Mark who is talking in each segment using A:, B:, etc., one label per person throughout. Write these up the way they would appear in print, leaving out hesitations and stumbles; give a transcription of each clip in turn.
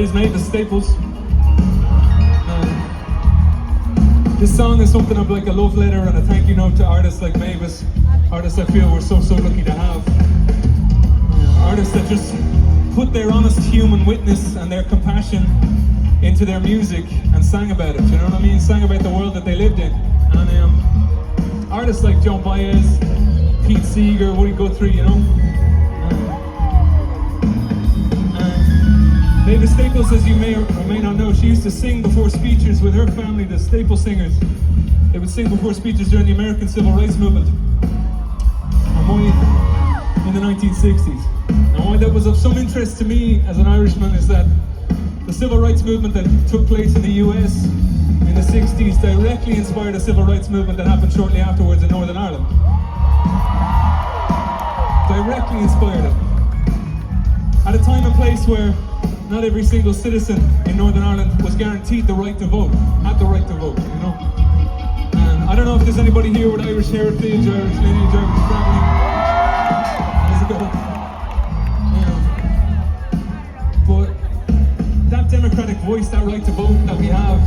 A: Is made the staples. This song is something of like a love letter and a thank you note to artists like Mavis, artists I feel we're so lucky to have. Artists that just put their honest human witness and their compassion into their music and sang about it, you know what I mean? Sang about the world that they lived in. And artists like Joan Baez, Pete Seeger, Woody Guthrie, you know? Mavis Staples, as you may or may not know, she used to sing before speeches with her family, the Staple Singers. They would sing before speeches during the American Civil Rights Movement in the 1960s. And why that was of some interest to me as an Irishman is that the Civil Rights Movement that took place in the US in the 60s directly inspired a Civil Rights Movement that happened shortly afterwards in Northern Ireland. Directly inspired it. At a time and place where not every single citizen in Northern Ireland was guaranteed the right to vote, had the right to vote, you know. And I don't know if there's anybody here with Irish heritage, Irish lineage, Irish family. How's it going? But that democratic voice, that right to vote that we have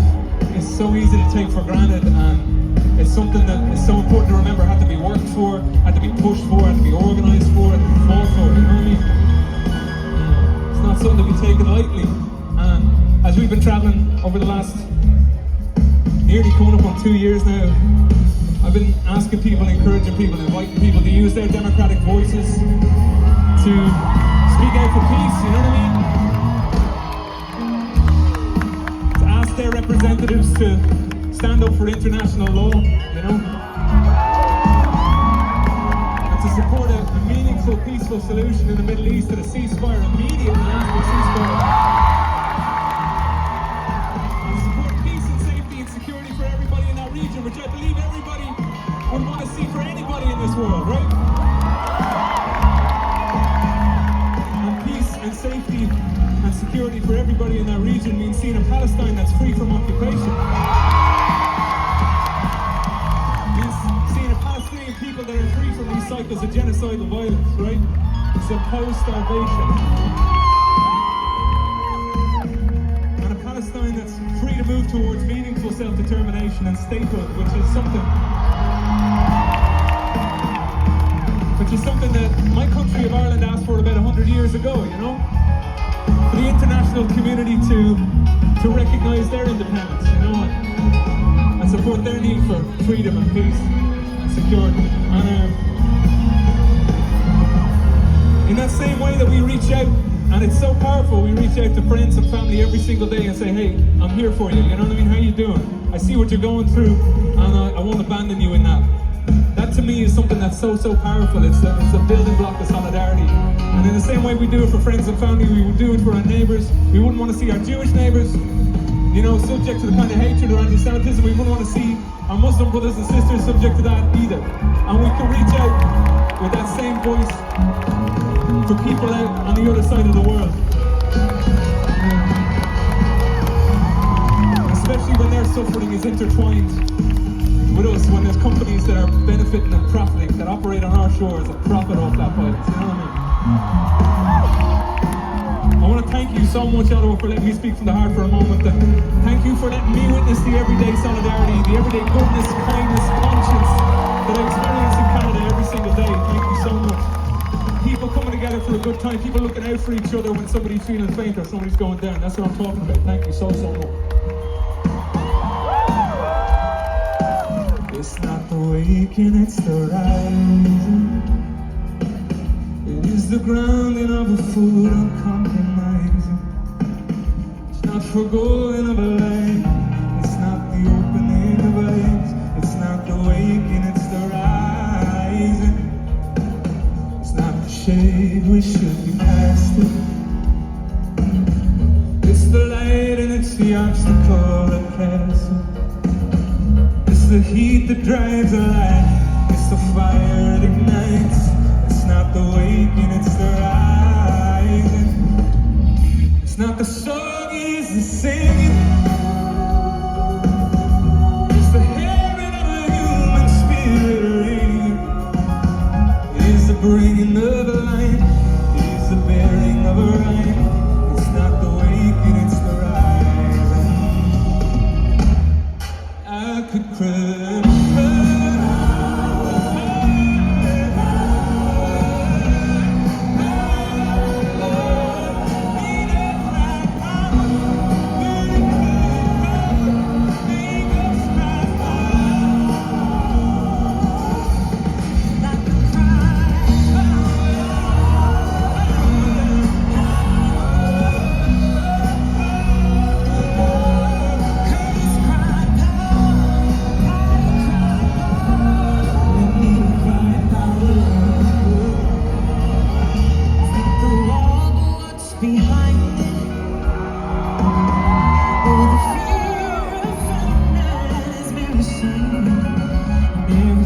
A: is so easy to take for granted, and it's something that is so important to remember had to be worked for, had to be pushed for, had to be organised for, had to be fought for, you know what I mean? Not something to be taken lightly. And as we've been traveling over the last nearly coming up on 2 years now, I've been asking people, encouraging people, inviting people to use their democratic voices to speak out for peace, you know what I mean? To ask their representatives to stand up for international law, you know? To support a meaningful, peaceful solution in the Middle East and a ceasefire, immediate and lasting ceasefire. And support peace and safety and security for everybody in that region, which I believe everybody would want to see for anybody in this world, right? And peace and safety and security for everybody in that region means seeing a Palestine that's free from occupation. People that are free from these cycles of genocidal violence, right? It's imposed starvation. And a Palestine that's free to move towards meaningful self-determination and statehood, which is something that my country of Ireland asked for about 100 years ago, you know? For the international community to recognise their independence, you know, and support their need for freedom and peace. Secured. And in that same way that we reach out, and it's so powerful, we reach out to friends and family every single day and say, hey, I'm here for you, you know what I mean? How you doing? I see what you're going through, and I won't abandon you in that. That to me is something that's so powerful. It's a building block of solidarity. And in the same way we do it for friends and family, we would do it for our neighbours. We wouldn't want to see our Jewish neighbours, you know, subject to the kind of hatred or anti-Semitism. We wouldn't want to see our Muslim brothers and sisters subject to that either. And we can reach out with that same voice for people out on the other side of the world. Especially when their suffering is intertwined with us, when there's companies that are benefiting and profiting, that operate on our shores and profit off that violence, you know what I mean? I want to thank you so much, Ottawa, for letting me speak from the heart for a moment. Thank you for letting me witness the everyday solidarity, the everyday goodness, kindness, conscience that I experience in Canada every single day. Thank you so much. People coming together for a good time, people looking out for each other when somebody's feeling faint or somebody's going down. That's what I'm talking about. Thank you so much. It's not the waking, it's the rising. It is the grounding of a food uncompromising. It's not forgoing of a life. It's not the opening of eyes. It's not the waking, it's the rising. It's not the shade we should be casting. It's the light and it's the obstacle that passes. It's the heat that drives a light. It's the fire that ignites. It's not the waking, it's the rising. It's not the song, it's the singing. It's the heaven of the human spirit ringing. It's the bringing of a light. It's the bearing of a right. It's not the waking, it's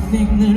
B: think that